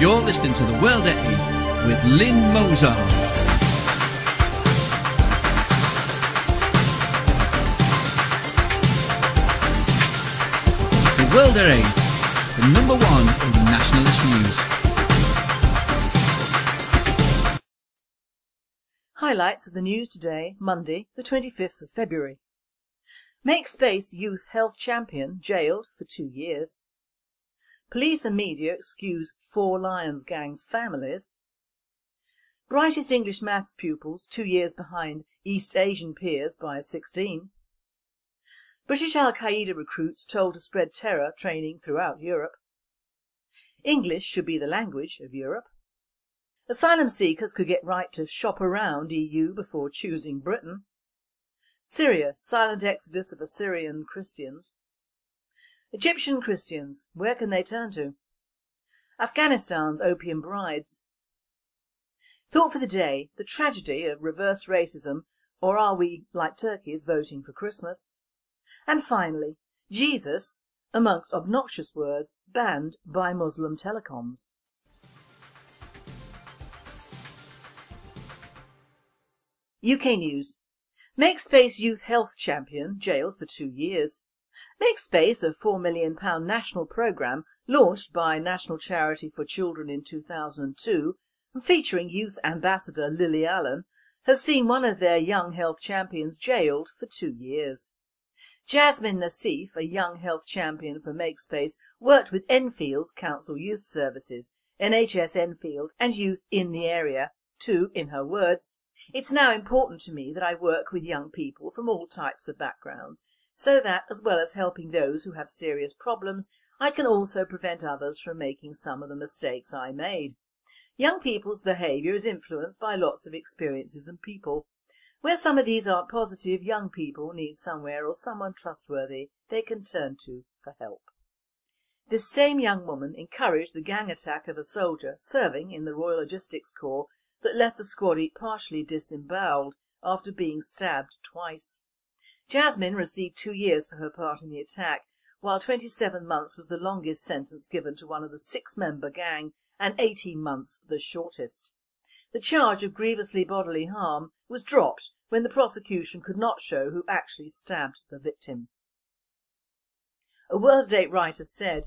You're listening to The World at 8 with Lynne Mozart. The World at 8, the number one in nationalist news. Highlights of the news today, Monday the 25th of February. MakeSpace youth health champion jailed for 2 years. Police and media excuse Four Lions gang's families. Brightest English maths pupils 2 years behind East Asian peers by 16. British Al-Qaeda recruits told to spread terror training throughout Europe. English should be the language of Europe. Asylum seekers could get right to shop around EU before choosing Britain. Syria, silent exodus of Assyrian Christians. Egyptian Christians, where can they turn to? Afghanistan's opium brides. Thought for the day, the tragedy of reverse racism, or are we, like turkeys, voting for Christmas? And finally, Jesus, amongst obnoxious words, banned by Muslim telecoms. UK News. MakeSpace youth health champion jailed for 2 years. MakeSpace, a £4 million national programme launched by National Charity for Children in 2002 and featuring youth ambassador Lily Allen, has seen one of their young health champions jailed for 2 years. Jasmine Nassif, a young health champion for MakeSpace, worked with Enfield's Council Youth Services, NHS Enfield and youth in the area to, in her words, "It's now important to me that I work with young people from all types of backgrounds, so that, as well as helping those who have serious problems, I can also prevent others from making some of the mistakes I made. Young people's behaviour is influenced by lots of experiences and people. Where some of these aren't positive, young people need somewhere or someone trustworthy they can turn to for help." This same young woman encouraged the gang attack of a soldier serving in the Royal Logistics Corps that left the squaddy partially disembowelled after being stabbed twice. Jasmine received 2 years for her part in the attack, while 27 months was the longest sentence given to one of the 6-member gang and 18 months the shortest. The charge of grievously bodily harm was dropped when the prosecution could not show who actually stabbed the victim. A World at 8 writer said,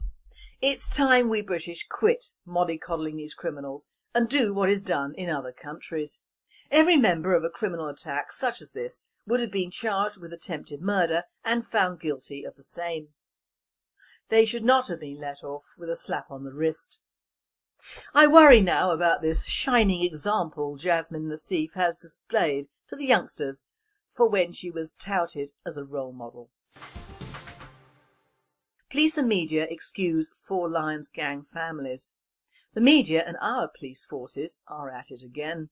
"It's time we British quit mollycoddling these criminals and do what is done in other countries. Every member of a criminal attack such as this would have been charged with attempted murder and found guilty of the same. They should not have been let off with a slap on the wrist." I worry now about this shining example Jasmine Nassif has displayed to the youngsters for when she was touted as a role model. Police and media excuse Four Lions gang families. The media and our police forces are at it again.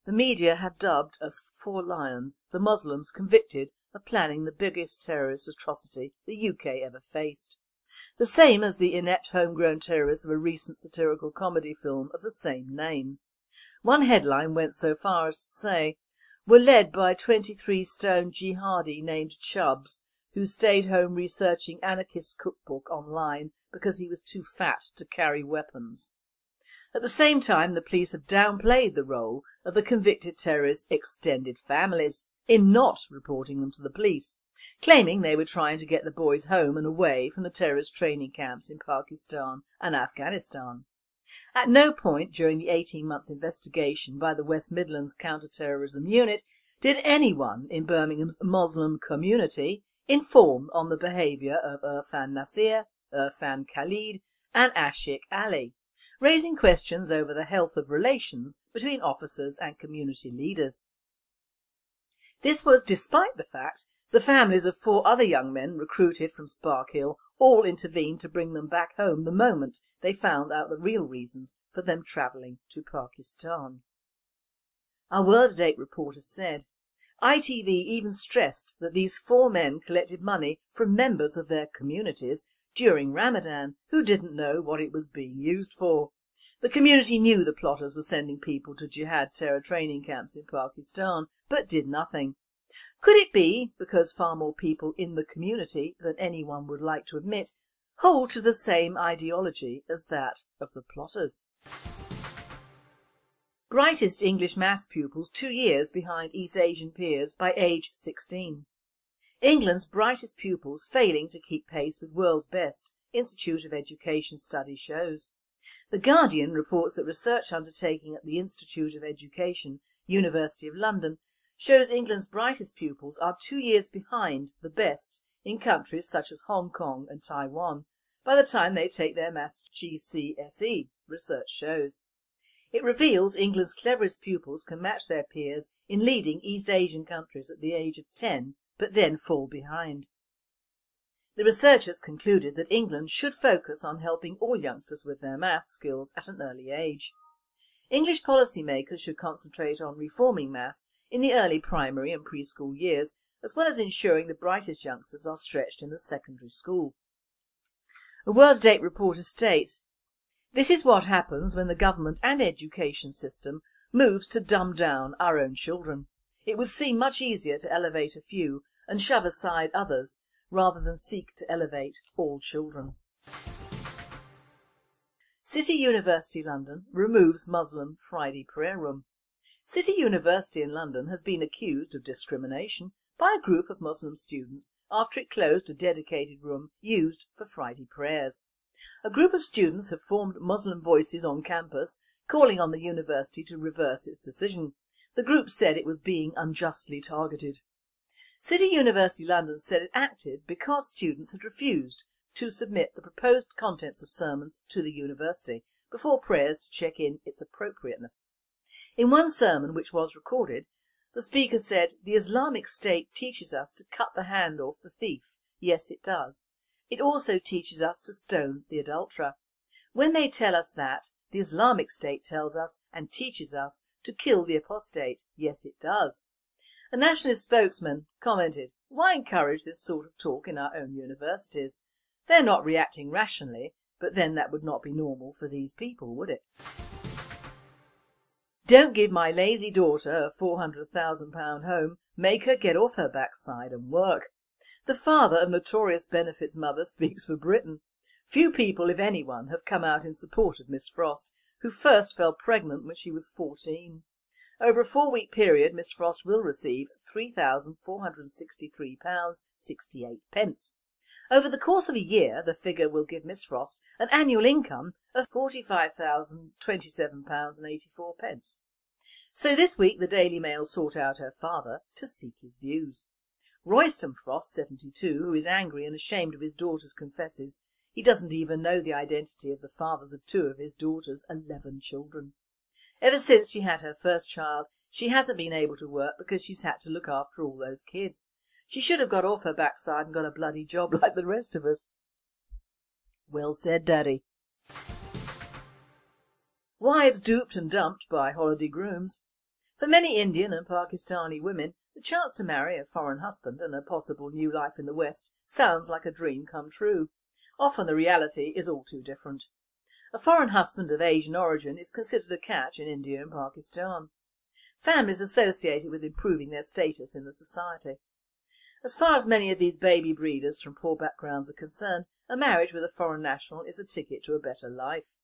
The media have dubbed us Four Lions the Muslims convicted of planning the biggest terrorist atrocity the UK ever faced. The same as the inept homegrown terrorists of a recent satirical comedy film of the same name. One headline went so far as to say, "Were led by 23-stone jihadi named Chubbs, who stayed home researching anarchist cookbook online because he was too fat to carry weapons." At the same time, the police have downplayed the role of the convicted terrorists' extended families in not reporting them to the police, claiming they were trying to get the boys home and away from the terrorist training camps in Pakistan and Afghanistan. At no point during the 18-month investigation by the West Midlands Counter-Terrorism Unit did anyone in Birmingham's Muslim community inform on the behaviour of Irfan Nasir, Irfan Khalid and Ashik Ali, raising questions over the health of relations between officers and community leaders. This was despite the fact the families of 4 other young men recruited from Sparkhill all intervened to bring them back home the moment they found out the real reasons for them travelling to Pakistan. Our World at 8 reporter said, ITV even stressed that these 4 men collected money from members of their communities during Ramadan who didn't know what it was being used for. The community knew the plotters were sending people to jihad terror training camps in Pakistan, but did nothing. Could it be because far more people in the community than anyone would like to admit hold to the same ideology as that of the plotters? Brightest English maths pupils 2 years behind East Asian peers by age 16. England's brightest pupils failing to keep pace with world's best, Institute of Education study shows. The Guardian reports that research undertaking at the Institute of Education, University of London, shows England's brightest pupils are 2 years behind the best in countries such as Hong Kong and Taiwan by the time they take their maths GCSE, research shows. It reveals England's cleverest pupils can match their peers in leading East Asian countries at the age of 10, but then fall behind. The researchers concluded that England should focus on helping all youngsters with their maths skills at an early age. English policymakers should concentrate on reforming maths in the early primary and preschool years, as well as ensuring the brightest youngsters are stretched in the secondary school. A World Date reporter states, "This is what happens when the government and education system moves to dumb down our own children. It would seem much easier to elevate a few and shove aside others rather than seek to elevate all children." City University London removes Muslim Friday prayer room. City University in London has been accused of discrimination by a group of Muslim students after it closed a dedicated room used for Friday prayers. A group of students have formed Muslim Voices on campus, calling on the university to reverse its decision. The group said it was being unjustly targeted. City University London said it acted because students had refused to submit the proposed contents of sermons to the university before prayers to check in its appropriateness. In one sermon which was recorded, the speaker said, "The Islamic State teaches us to cut the hand off the thief. Yes, it does. It also teaches us to stone the adulterer. When they tell us that, the Islamic State tells us and teaches us to kill the apostate. Yes, it does." A nationalist spokesman commented, "Why encourage this sort of talk in our own universities? They're not reacting rationally, but then that would not be normal for these people, would it?" Don't give my lazy daughter a £400,000 home, make her get off her backside and work. The father of notorious benefits mother speaks for Britain. Few people, if anyone, have come out in support of Miss Frost, who first fell pregnant when she was 14. Over a 4-week period, Miss Frost will receive £3,463.68. Over the course of a year, the figure will give Miss Frost an annual income of £45,027.84. So this week the Daily Mail sought out her father to seek his views. Royston Frost, 72, who is angry and ashamed of his daughters, confesses he doesn't even know the identity of the fathers of 2 of his daughter's 11 children. Ever since she had her first child, she hasn't been able to work because she's had to look after all those kids. She should have got off her backside and got a bloody job like the rest of us. Well said, Daddy. Wives duped and dumped by holiday grooms. For many Indian and Pakistani women, the chance to marry a foreign husband and a possible new life in the West sounds like a dream come true. Often the reality is all too different. A foreign husband of Asian origin is considered a catch in India and Pakistan. Families associate it with improving their status in the society. As far as many of these baby breeders from poor backgrounds are concerned, a marriage with a foreign national is a ticket to a better life.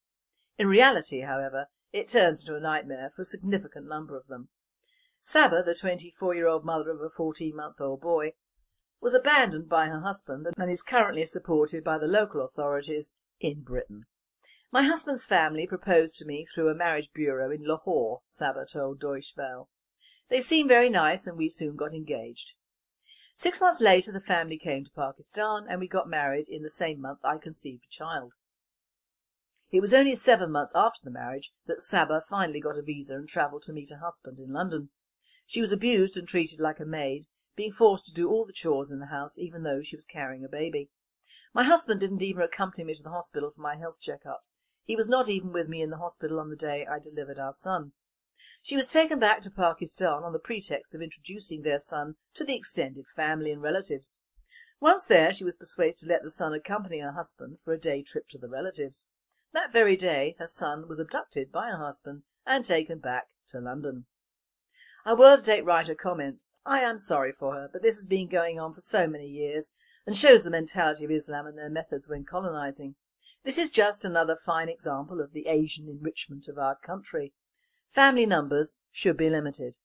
In reality, however, it turns into a nightmare for a significant number of them. Saba, the 24-year-old mother of a 14-month-old boy, was abandoned by her husband and is currently supported by the local authorities in Britain. "My husband's family proposed to me through a marriage bureau in Lahore," Saba told Deutsche Welle. "They seemed very nice and we soon got engaged. 6 months later the family came to Pakistan and we got married in the same month I conceived a child." It was only 7 months after the marriage that Saba finally got a visa and travelled to meet her husband in London. She was abused and treated like a maid, being forced to do all the chores in the house even though she was carrying a baby. "My husband didn't even accompany me to the hospital for my health checkups. He was not even with me in the hospital on the day I delivered our son." She was taken back to Pakistan on the pretext of introducing their son to the extended family and relatives. Once there, she was persuaded to let the son accompany her husband for a day trip to the relatives. That very day, her son was abducted by her husband and taken back to London. Our World Date writer comments, "I am sorry for her, but this has been going on for so many years and shows the mentality of Islam and their methods when colonising. This is just another fine example of the Asian enrichment of our country. Family numbers should be limited.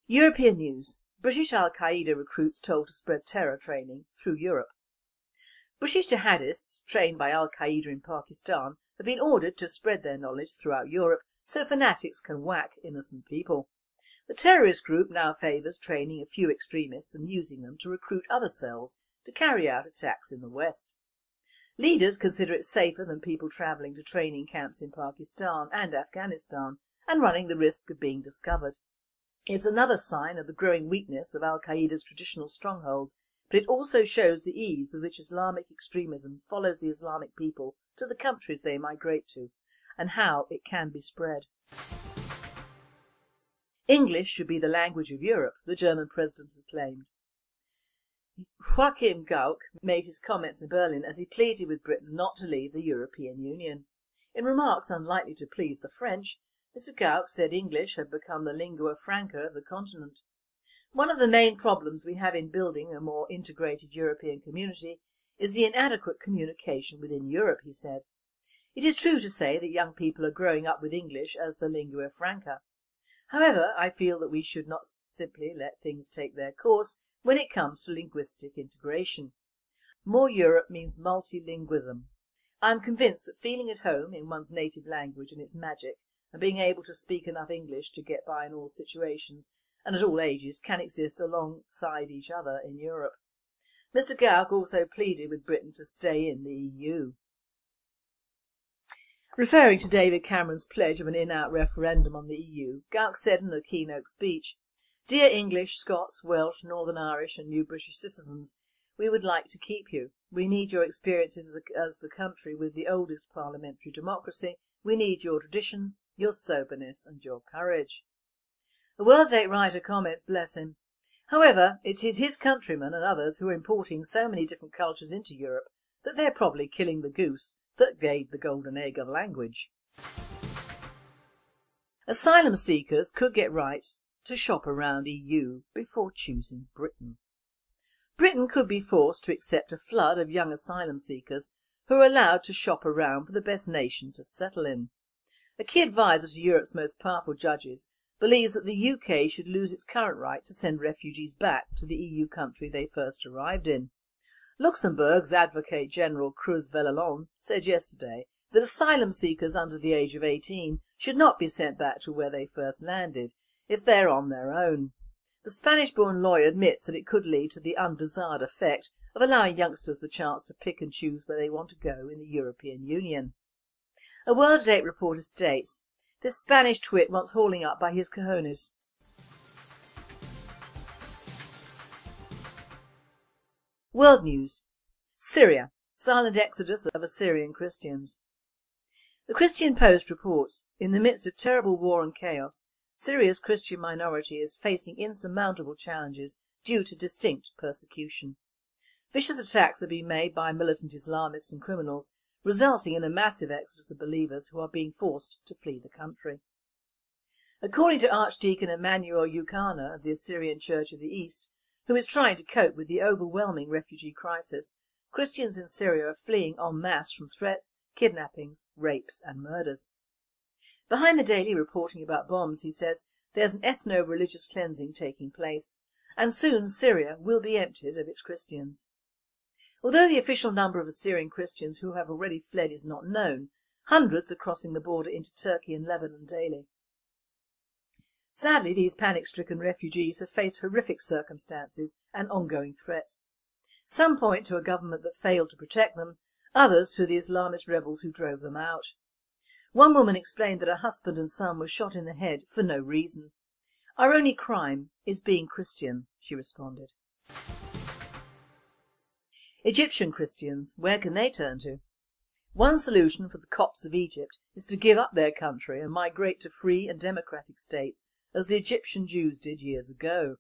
European news. British Al-Qaeda recruits told to spread terror training through Europe. British jihadists trained by Al-Qaeda in Pakistan have been ordered to spread their knowledge throughout Europe so fanatics can whack innocent people. The terrorist group now favours training a few extremists and using them to recruit other cells to carry out attacks in the West. Leaders consider it safer than people travelling to training camps in Pakistan and Afghanistan and running the risk of being discovered. It's another sign of the growing weakness of Al-Qaeda's traditional strongholds, but it also shows the ease with which Islamic extremism follows the Islamic people to the countries they migrate to, and how it can be spread. English should be the language of Europe, the German president has claimed. Joachim Gauck made his comments in Berlin as he pleaded with Britain not to leave the European Union. In remarks unlikely to please the French, Mr Gauck said English had become the lingua franca of the continent. One of the main problems we have in building a more integrated European community is the inadequate communication within Europe, he said. It is true to say that young people are growing up with English as the lingua franca. However, I feel that we should not simply let things take their course when it comes to linguistic integration. More Europe means multilingualism. I am convinced that feeling at home in one's native language and its magic, and being able to speak enough English to get by in all situations and at all ages can exist alongside each other in Europe. Mr Gauck also pleaded with Britain to stay in the EU. Referring to David Cameron's pledge of an in-out referendum on the EU, Gauck said in a keynote speech, "Dear English, Scots, Welsh, Northern Irish and new British citizens, we would like to keep you. We need your experiences as the country with the oldest parliamentary democracy. We need your traditions, your soberness and your courage." A World-Date writer comments, bless him. However, it is his countrymen and others who are importing so many different cultures into Europe that they're probably killing the goose that gave the golden egg of language. Asylum seekers could get rights to shop around EU before choosing Britain. Britain could be forced to accept a flood of young asylum seekers who are allowed to shop around for the best nation to settle in. A key advisor to Europe's most powerful judges believes that the UK should lose its current right to send refugees back to the EU country they first arrived in. Luxembourg's Advocate General Cruz Vellelon said yesterday that asylum seekers under the age of 18 should not be sent back to where they first landed if they are on their own. The Spanish-born lawyer admits that it could lead to the undesired effect of allowing youngsters the chance to pick and choose where they want to go in the European Union. A World-Date reporter states, "This Spanish twit wants hauling up by his cojones." World news. Syria. Silent exodus of Assyrian Christians. The Christian Post reports, in the midst of terrible war and chaos, Syria's Christian minority is facing insurmountable challenges due to distinct persecution. Vicious attacks are being made by militant Islamists and criminals, resulting in a massive exodus of believers who are being forced to flee the country. According to Archdeacon Emmanuel Ukana of the Assyrian Church of the East, who is trying to cope with the overwhelming refugee crisis, Christians in Syria are fleeing en masse from threats, kidnappings, rapes and murders. Behind the daily reporting about bombs, he says, there's an ethno-religious cleansing taking place, and soon Syria will be emptied of its Christians. Although the official number of Assyrian Christians who have already fled is not known, hundreds are crossing the border into Turkey and Lebanon daily. Sadly, these panic-stricken refugees have faced horrific circumstances and ongoing threats. Some point to a government that failed to protect them, others to the Islamist rebels who drove them out. One woman explained that her husband and son were shot in the head for no reason. "Our only crime is being Christian," she responded. Egyptian Christians, where can they turn to? One solution for the Copts of Egypt is to give up their country and migrate to free and democratic states as the Egyptian Jews did years ago.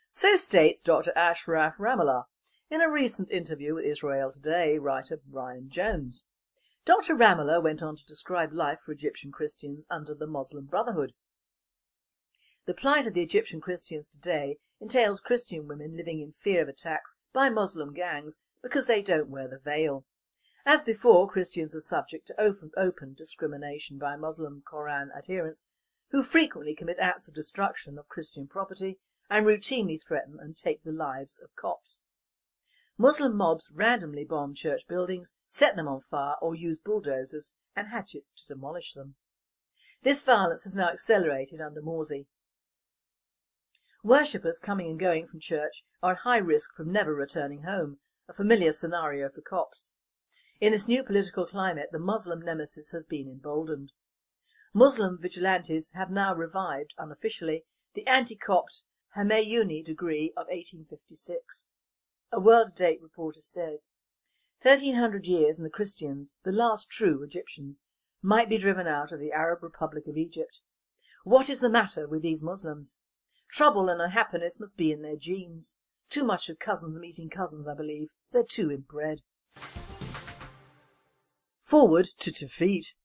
So states Dr. Ashraf Ramallah in a recent interview with Israel Today writer Brian Jones. Dr. Ramallah went on to describe life for Egyptian Christians under the Muslim Brotherhood. The plight of the Egyptian Christians today entails Christian women living in fear of attacks by Muslim gangs because they don't wear the veil. As before, Christians are subject to open discrimination by Muslim Quran adherents who frequently commit acts of destruction of Christian property and routinely threaten and take the lives of Copts. Muslim mobs randomly bomb church buildings, set them on fire or use bulldozers and hatchets to demolish them. This violence has now accelerated under Morsi. Worshippers coming and going from church are at high risk from never returning home, a familiar scenario for Copts. In this new political climate, the Muslim nemesis has been emboldened. Muslim vigilantes have now revived, unofficially, the anti-Copt Hamayuni decree of 1856. A world-to-date reporter says, 1300 years and the Christians, the last true Egyptians, might be driven out of the Arab Republic of Egypt. What is the matter with these Muslims? Trouble and unhappiness must be in their genes. Too much of cousins meeting cousins, I believe. They're too inbred. Forward to defeat.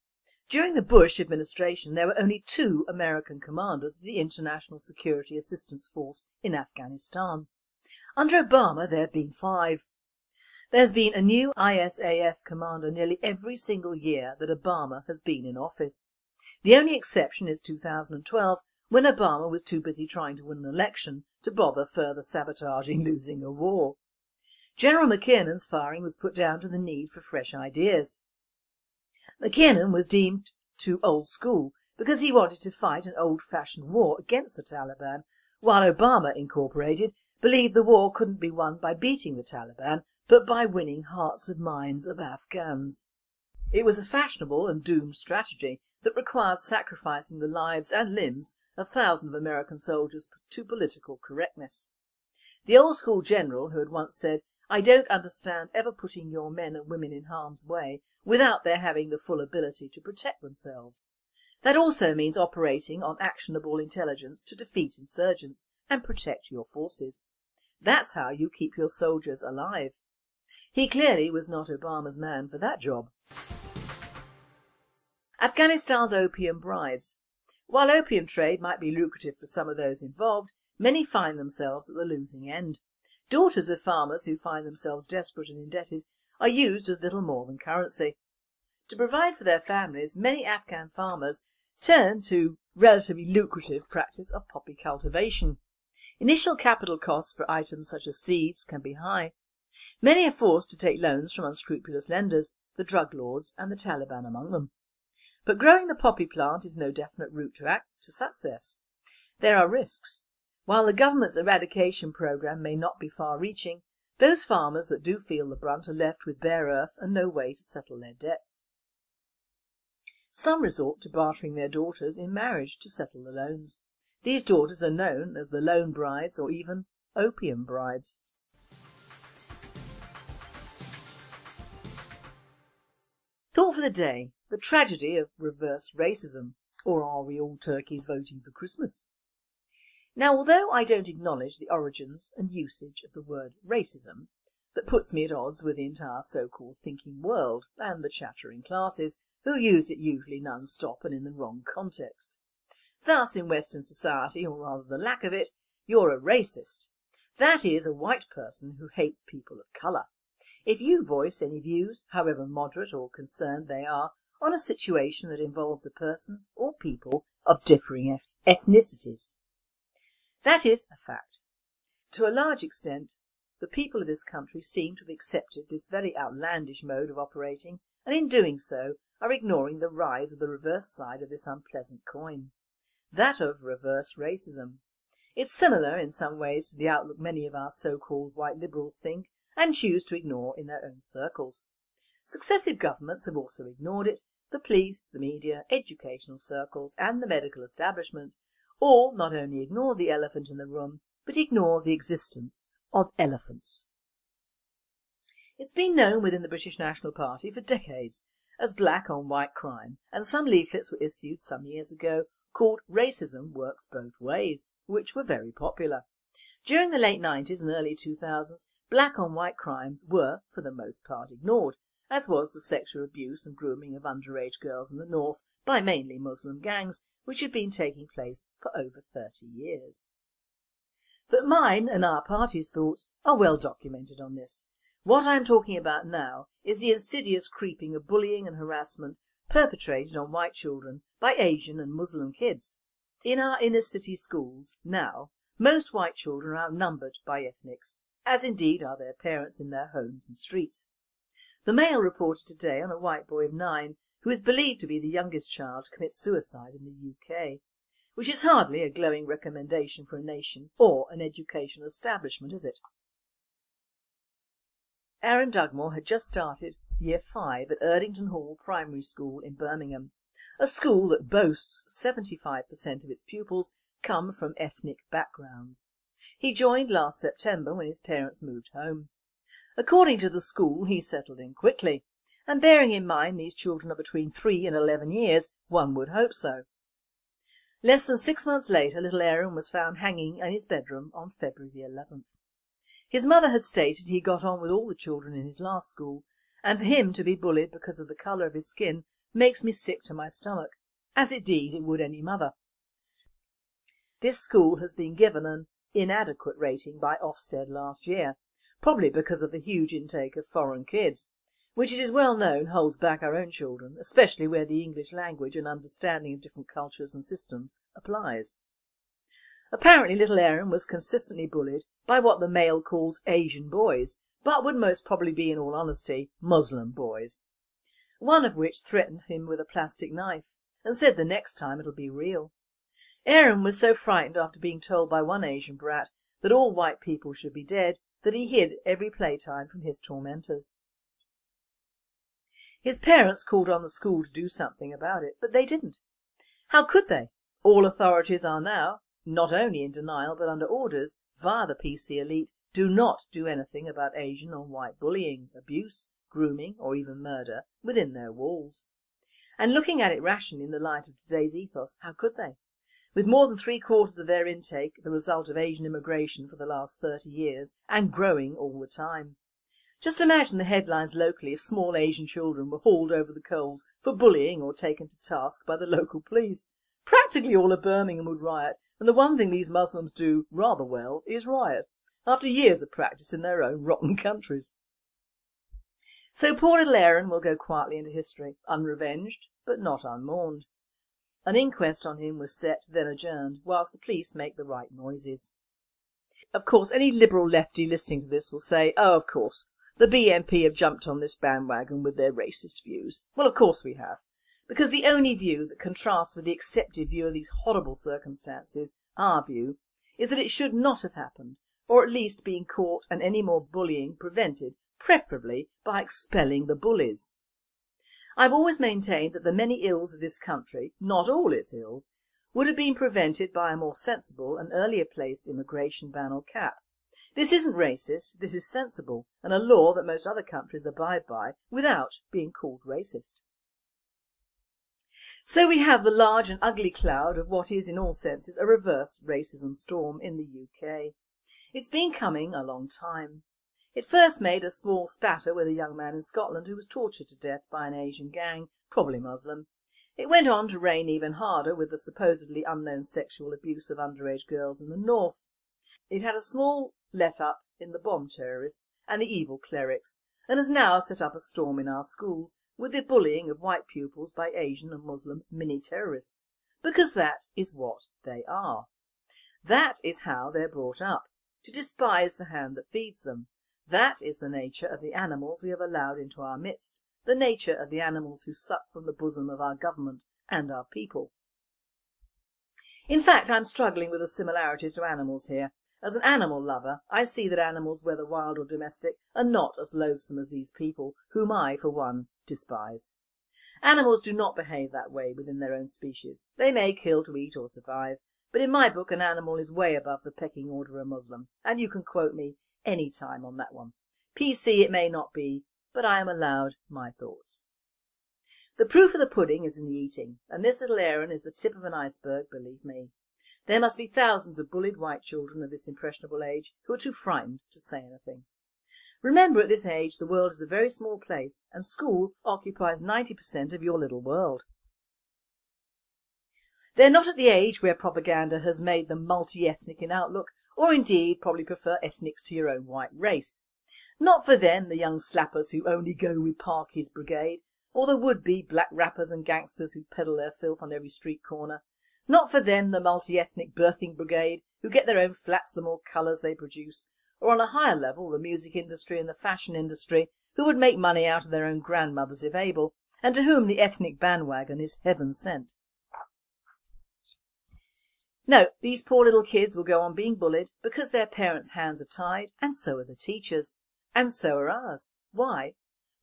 During the Bush administration, there were only 2 American commanders of the International Security Assistance Force in Afghanistan. Under Obama, there have been 5. There's been a new ISAF commander nearly every single year that Obama has been in office. The only exception is 2012, when Obama was too busy trying to win an election to bother further sabotaging losing a war. General McKinnon's firing was put down to the need for fresh ideas. McKinnon was deemed too old school because he wanted to fight an old-fashioned war against the Taliban, while Obama Incorporated believed the war couldn't be won by beating the Taliban, but by winning hearts and minds of Afghans. It was a fashionable and doomed strategy that required sacrificing the lives and limbs of thousands of American soldiers to political correctness. The old-school general who had once said, "I don't understand ever putting your men and women in harm's way without their having the full ability to protect themselves. That also means operating on actionable intelligence to defeat insurgents and protect your forces. That's how you keep your soldiers alive." He clearly was not Obama's man for that job. Afghanistan's opium brides. While opium trade might be lucrative for some of those involved, many find themselves at the losing end. Daughters of farmers who find themselves desperate and indebted are used as little more than currency. To provide for their families, many Afghan farmers turn to relatively lucrative practice of poppy cultivation. Initial capital costs for items such as seeds can be high. Many are forced to take loans from unscrupulous lenders, the drug lords and the Taliban among them. But growing the poppy plant is no definite route to success. There are risks. While the government's eradication programme may not be far-reaching, those farmers that do feel the brunt are left with bare earth and no way to settle their debts. Some resort to bartering their daughters in marriage to settle the loans. These daughters are known as the loan brides or even opium brides. Thought for the day: the tragedy of reverse racism. Or are we all turkeys voting for Christmas? Now, although I don't acknowledge the origins and usage of the word racism, that puts me at odds with the entire so-called thinking world and the chattering classes who use it usually non-stop and in the wrong context. Thus, in Western society, or rather the lack of it, you're a racist. That is, a white person who hates people of colour. If you voice any views, however moderate or concerned they are, on a situation that involves a person or people of differing ethnicities. That is a fact. To a large extent, the people of this country seem to have accepted this very outlandish mode of operating, and in doing so are ignoring the rise of the reverse side of this unpleasant coin, that of reverse racism. It's similar in some ways to the outlook many of our so-called white liberals think and choose to ignore in their own circles. Successive governments have also ignored it. The police, the media, educational circles and the medical establishment all not only ignore the elephant in the room, but ignore the existence of elephants. It's been known within the British National Party for decades as black on white crime, and some leaflets were issued some years ago called Racism Works Both Ways, which were very popular. During the late 90s and early 2000s, black on white crimes were, for the most part, ignored, as was the sexual abuse and grooming of underage girls in the north by mainly Muslim gangs, which had been taking place for over 30 years. But mine and our party's thoughts are well documented on this. What I'm talking about now is the insidious creeping of bullying and harassment perpetrated on white children by Asian and Muslim kids. In our inner city schools now, most white children are outnumbered by ethnics, as indeed are their parents in their homes and streets. The Mail reported today on a white boy of 9 who is believed to be the youngest child to commit suicide in the UK, which is hardly a glowing recommendation for a nation or an educational establishment, is it? Aaron Dugmore had just started Year 5 at Erdington Hall Primary School in Birmingham, a school that boasts 75% of its pupils come from ethnic backgrounds. He joined last September when his parents moved home. According to the school, he settled in quickly, and bearing in mind these children are between 3 and 11 years, one would hope so. Less than 6 months later, little Aaron was found hanging in his bedroom on February the 11th. His mother had stated he got on with all the children in his last school, and for him to be bullied because of the colour of his skin makes me sick to my stomach, as indeed it would any mother. This school has been given an inadequate rating by Ofsted last year, probably because of the huge intake of foreign kids, which it is well known holds back our own children, especially where the English language and understanding of different cultures and systems applies. Apparently little Aaron was consistently bullied by what the Mail calls Asian boys, but would most probably be, in all honesty, Muslim boys, one of which threatened him with a plastic knife and said the next time it'll be real. Aaron was so frightened after being told by one Asian brat that all white people should be dead that he hid every playtime from his tormentors. His parents called on the school to do something about it, but they didn't. How could they? All authorities are now not only in denial but under orders via the PC elite do not do anything about Asian or white bullying, abuse, grooming or even murder within their walls. And looking at it rationally in the light of today's ethos, how could they? With more than 3/4 of their intake the result of Asian immigration for the last 30 years and growing all the time. Just imagine the headlines locally if small Asian children were hauled over the coals for bullying or taken to task by the local police. Practically all of Birmingham would riot, and the one thing these Muslims do rather well is riot, after years of practice in their own rotten countries. So poor little Aaron will go quietly into history, unrevenged but not unmourned. An inquest on him was set, then adjourned, whilst the police make the right noises. Of course, any liberal lefty listening to this will say, oh, of course, the BNP have jumped on this bandwagon with their racist views. Well, of course we have, because the only view that contrasts with the accepted view of these horrible circumstances, our view, is that it should not have happened, or at least being caught and any more bullying prevented, preferably by expelling the bullies. I've always maintained that the many ills of this country, not all its ills, would have been prevented by a more sensible and earlier placed immigration ban or cap. This isn't racist, this is sensible, and a law that most other countries abide by without being called racist. So we have the large and ugly cloud of what is in all senses a reverse racism storm in the UK. It's been coming a long time. It first made a small spatter with a young man in Scotland who was tortured to death by an Asian gang, probably Muslim. It went on to rain even harder with the supposedly unknown sexual abuse of underage girls in the north. It had a small let-up in the bomb terrorists and the evil clerics, and has now set up a storm in our schools with the bullying of white pupils by Asian and Muslim mini-terrorists, because that is what they are. That is how they're brought up, to despise the hand that feeds them. That is the nature of the animals we have allowed into our midst, the nature of the animals who suck from the bosom of our government and our people. In fact, I'm struggling with the similarities to animals here. As an animal lover, I see that animals, whether wild or domestic, are not as loathsome as these people, whom I, for one, despise. Animals do not behave that way within their own species. They may kill to eat or survive, but in my book an animal is way above the pecking order of a Muslim, and you can quote me any time on that one. PC it may not be, but I am allowed my thoughts. The proof of the pudding is in the eating, and this little Aaron is the tip of an iceberg, believe me. There must be thousands of bullied white children of this impressionable age who are too frightened to say anything. Remember, at this age the world is a very small place, and school occupies 90% of your little world. They're not at the age where propaganda has made them multi-ethnic in outlook or indeed probably prefer ethnics to your own white race. Not for them the young slappers who only go with Parky's brigade, or the would-be black rappers and gangsters who peddle their filth on every street corner. Not for them the multi-ethnic birthing brigade who get their own flats the more colours they produce, or on a higher level the music industry and the fashion industry who would make money out of their own grandmothers if able, and to whom the ethnic bandwagon is heaven sent. No, these poor little kids will go on being bullied because their parents' hands are tied, and so are the teachers. And so are ours. Why?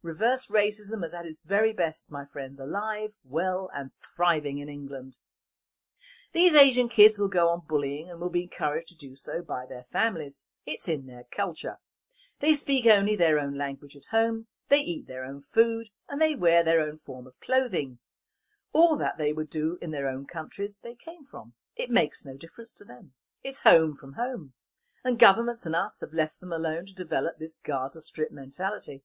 Reverse racism is at its very best, my friends, alive, well and thriving in England. These Asian kids will go on bullying and will be encouraged to do so by their families. It's in their culture. They speak only their own language at home, they eat their own food, and they wear their own form of clothing. All that they would do in their own countries they came from. It makes no difference to them. It's home from home. And governments and us have left them alone to develop this Gaza Strip mentality.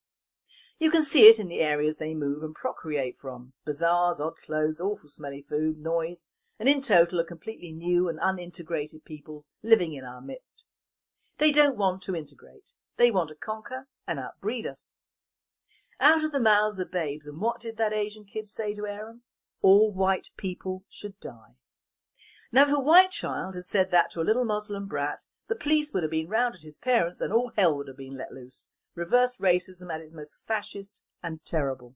You can see it in the areas they move and procreate from. Bazaars, odd clothes, awful smelly food, noise, and in total a completely new and unintegrated peoples living in our midst. They don't want to integrate. They want to conquer and outbreed us. Out of the mouths of babes, and what did that Asian kid say to Aaron? All white people should die. Now if a white child had said that to a little Muslim brat, the police would have been round at his parents and all hell would have been let loose. Reverse racism at its most fascist and terrible.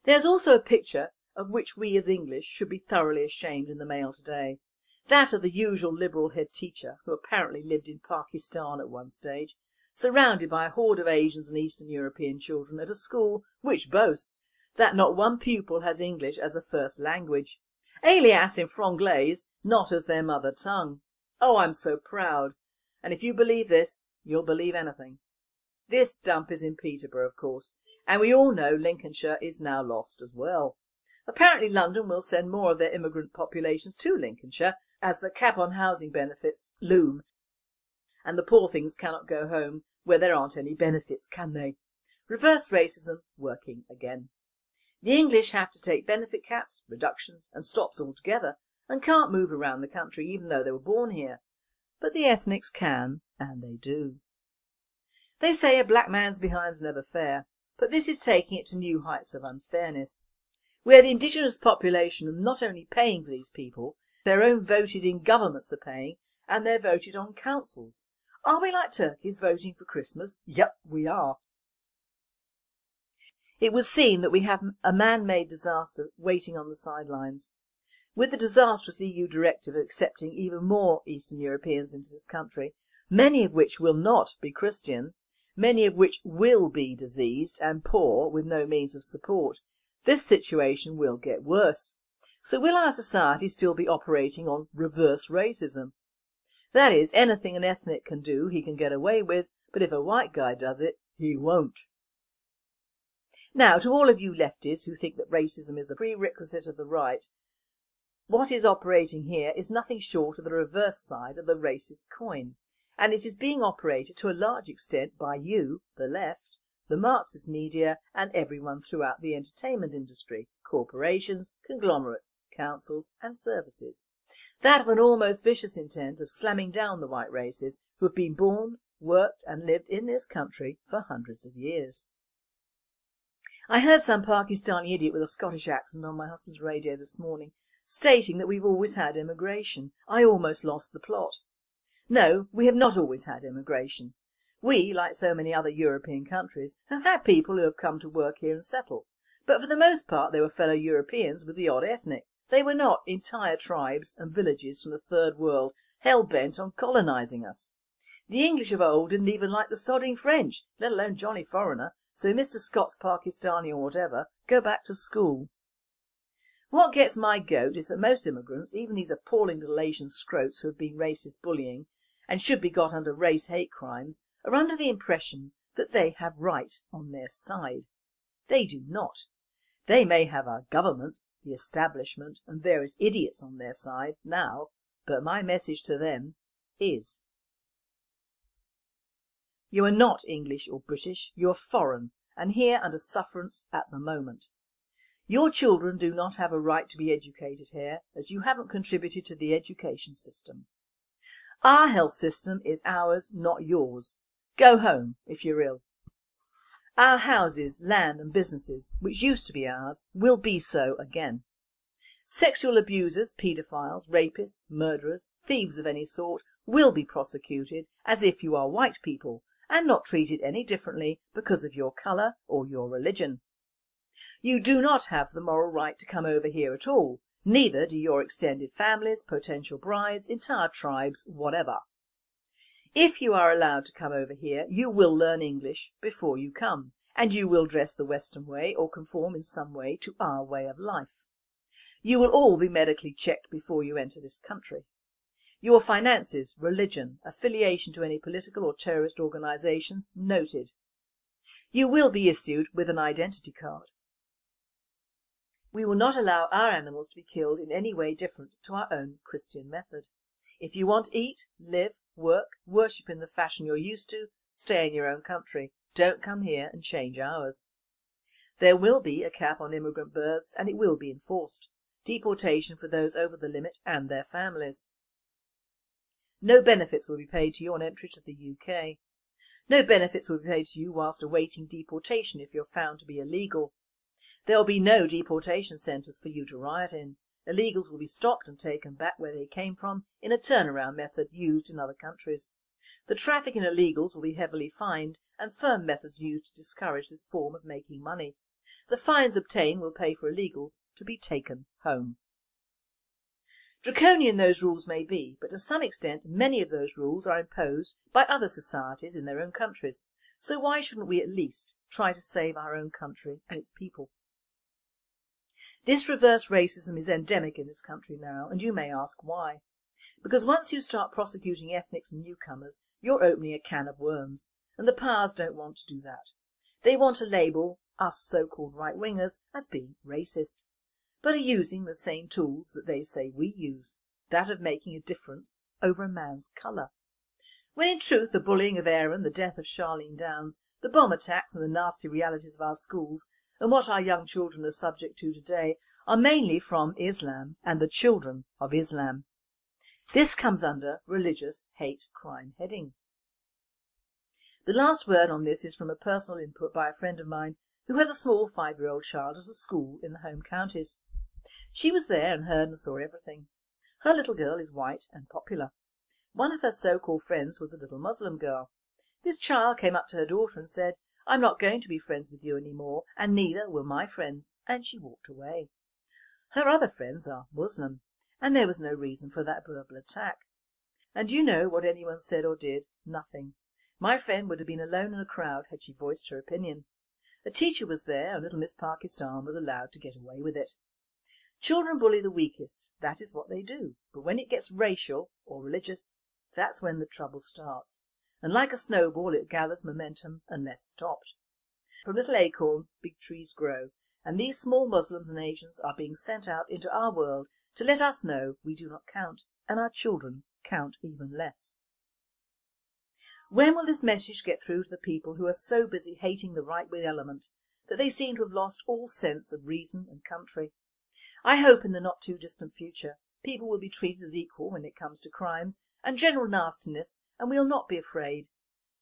There's also a picture of which we as English should be thoroughly ashamed in the Mail today. That of the usual liberal head teacher, who apparently lived in Pakistan at one stage, surrounded by a horde of Asians and Eastern European children at a school which boasts that not one pupil has English as a first language, alias in franglais, not as their mother tongue. Oh, I'm so proud. And if you believe this, you'll believe anything. This dump is in Peterborough, of course, and we all know Lincolnshire is now lost as well. Apparently London will send more of their immigrant populations to Lincolnshire as the cap on housing benefits loom, and the poor things cannot go home where there aren't any benefits, can they? Reverse racism working again. The English have to take benefit caps, reductions and stops altogether and can't move around the country even though they were born here. But the ethnics can, and they do. They say a black man's behind's never fair, but this is taking it to new heights of unfairness, where the indigenous population are not only paying for these people, their own voted in governments are paying, and they're voted on councils. Are we like turkeys voting for Christmas? Yep, we are. It would seem that we have a man-made disaster waiting on the sidelines. With the disastrous EU directive accepting even more Eastern Europeans into this country, many of which will not be Christian, many of which will be diseased and poor with no means of support, this situation will get worse. So will our society still be operating on reverse racism? That is, anything an ethnic can do he can get away with, but if a white guy does it, he won't. Now, to all of you lefties who think that racism is the prerequisite of the right, what is operating here is nothing short of the reverse side of the racist coin, and it is being operated to a large extent by you, the left, the Marxist media and everyone throughout the entertainment industry, corporations, conglomerates, councils and services. That of an almost vicious intent of slamming down the white races who have been born, worked and lived in this country for hundreds of years. I heard some Pakistani idiot with a Scottish accent on my husband's radio this morning, stating that we've always had immigration. I almost lost the plot. No, we have not always had immigration. We, like so many other European countries, have had people who have come to work here and settle, but for the most part they were fellow Europeans with the odd ethnic. They were not entire tribes and villages from the third world hell-bent on colonising us. The English of old didn't even like the sodding French, let alone Johnny Foreigner, so Mr. Scott's Pakistani or whatever, go back to school. What gets my goat is that most immigrants, even these appalling little Asian scroats who have been racist bullying and should be got under race hate crimes, are under the impression that they have right on their side. They do not. They may have our governments, the establishment and various idiots on their side now, but my message to them is: you are not English or British, you are foreign and here under sufferance at the moment. Your children do not have a right to be educated here, as you haven't contributed to the education system. Our health system is ours, not yours. Go home if you're ill. Our houses, land and businesses, which used to be ours, will be so again. Sexual abusers, paedophiles, rapists, murderers, thieves of any sort will be prosecuted as if you are white people and not treated any differently because of your colour or your religion. You do not have the moral right to come over here at all, neither do your extended families, potential brides, entire tribes, whatever. If you are allowed to come over here, you will learn English before you come, and you will dress the Western way or conform in some way to our way of life. You will all be medically checked before you enter this country. Your finances, religion, affiliation to any political or terrorist organisations noted. You will be issued with an identity card. We will not allow our animals to be killed in any way different to our own Christian method. If you want to eat, live, work, worship in the fashion you're used to, stay in your own country. Don't come here and change ours. There will be a cap on immigrant births and it will be enforced. Deportation for those over the limit and their families. No benefits will be paid to you on entry to the UK. No benefits will be paid to you whilst awaiting deportation if you're found to be illegal. There will be no deportation centres for you to riot in. Illegals will be stopped and taken back where they came from in a turnaround method used in other countries. The traffic in illegals will be heavily fined and firm methods used to discourage this form of making money. The fines obtained will pay for illegals to be taken home. Draconian those rules may be, but to some extent many of those rules are imposed by other societies in their own countries, so why shouldn't we at least try to save our own country and its people? This reverse racism is endemic in this country now, and you may ask why. Because once you start prosecuting ethnics and newcomers, you're opening a can of worms, and the powers don't want to do that. They want to label us so-called right-wingers as being racist, but are using the same tools that they say we use, that of making a difference over a man's colour. When in truth the bullying of Aaron, the death of Charlene Downs, the bomb attacks and the nasty realities of our schools and what our young children are subject to today are mainly from Islam and the children of Islam. This comes under religious hate crime heading. The last word on this is from a personal input by a friend of mine who has a small 5-year-old child at a school in the home counties. She was there and heard and saw everything. Her little girl is white and popular. One of her so-called friends was a little Muslim girl. This child came up to her daughter and said, "I'm not going to be friends with you anymore, and neither will my friends," and she walked away. Her other friends are Muslim, and there was no reason for that verbal attack. And do you know what anyone said or did? Nothing. My friend would have been alone in a crowd had she voiced her opinion. A teacher was there and little Miss Pakistan was allowed to get away with it. Children bully the weakest, that is what they do, but when it gets racial or religious, that's when the trouble starts, and like a snowball it gathers momentum unless stopped. From little acorns big trees grow, and these small Muslims and Asians are being sent out into our world to let us know we do not count, and our children count even less. When will this message get through to the people who are so busy hating the right-wing element that they seem to have lost all sense of reason and country? I hope in the not too distant future people will be treated as equal when it comes to crimes and general nastiness, and we will not be afraid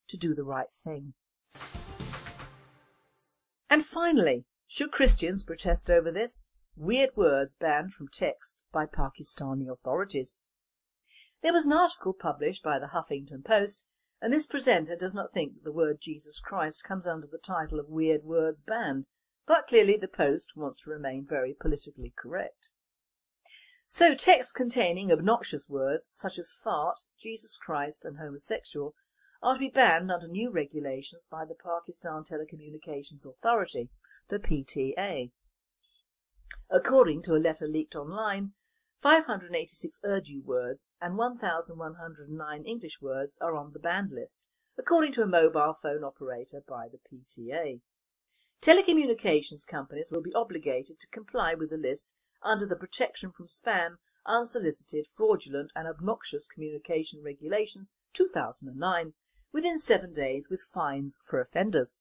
to do the right thing. And finally, should Christians protest over this? Weird words banned from text by Pakistani authorities. There was an article published by the Huffington Post, and this presenter does not think that the word Jesus Christ comes under the title of Weird Words Banned, but clearly the Post wants to remain very politically correct. So texts containing obnoxious words such as fart, Jesus Christ and homosexual are to be banned under new regulations by the Pakistan Telecommunications Authority, the PTA. According to a letter leaked online, 586 Urdu words and 1,109 English words are on the banned list, according to a mobile phone operator by the PTA. Telecommunications companies will be obligated to comply with the list under the Protection from Spam, Unsolicited, Fraudulent and Obnoxious Communication Regulations 2009 within 7 days, with fines for offenders.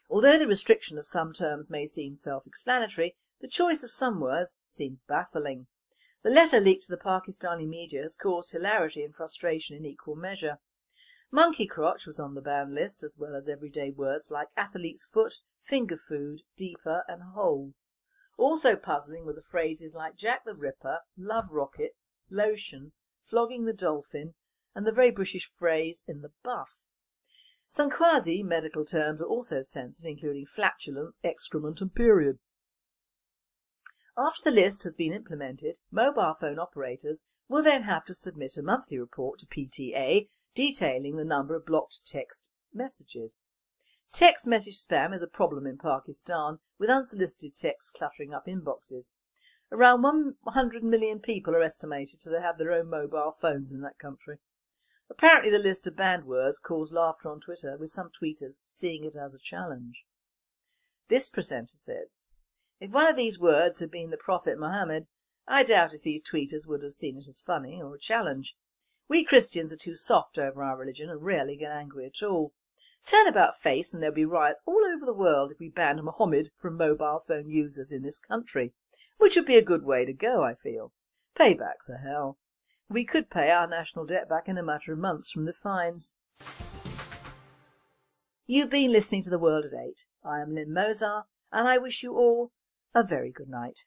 Although the restriction of some terms may seem self-explanatory, the choice of some words seems baffling. The letter leaked to the Pakistani media has caused hilarity and frustration in equal measure. Monkey crotch was on the banned list, as well as everyday words like athlete's foot, finger food, deeper and hole. Also puzzling were the phrases like Jack the Ripper, love rocket, lotion, flogging the dolphin and the very British phrase in the buff. Some quasi-medical terms were also censored, including flatulence, excrement and period. After the list has been implemented, mobile phone operators will then have to submit a monthly report to PTA detailing the number of blocked text messages. Text message spam is a problem in Pakistan, with unsolicited texts cluttering up inboxes. Around 100 million people are estimated to have their own mobile phones in that country. Apparently the list of banned words caused laughter on Twitter, with some tweeters seeing it as a challenge. This presenter says, "If one of these words had been the Prophet Muhammad, I doubt if these tweeters would have seen it as funny or a challenge. We Christians are too soft over our religion and rarely get angry at all. Turn about face and there'll be riots all over the world if we banned Muhammad from mobile phone users in this country, which would be a good way to go, I feel. Paybacks are hell. We could pay our national debt back in a matter of months from the fines." You've been listening to The World at 8. I am Lynne Mozar and I wish you all a very good night.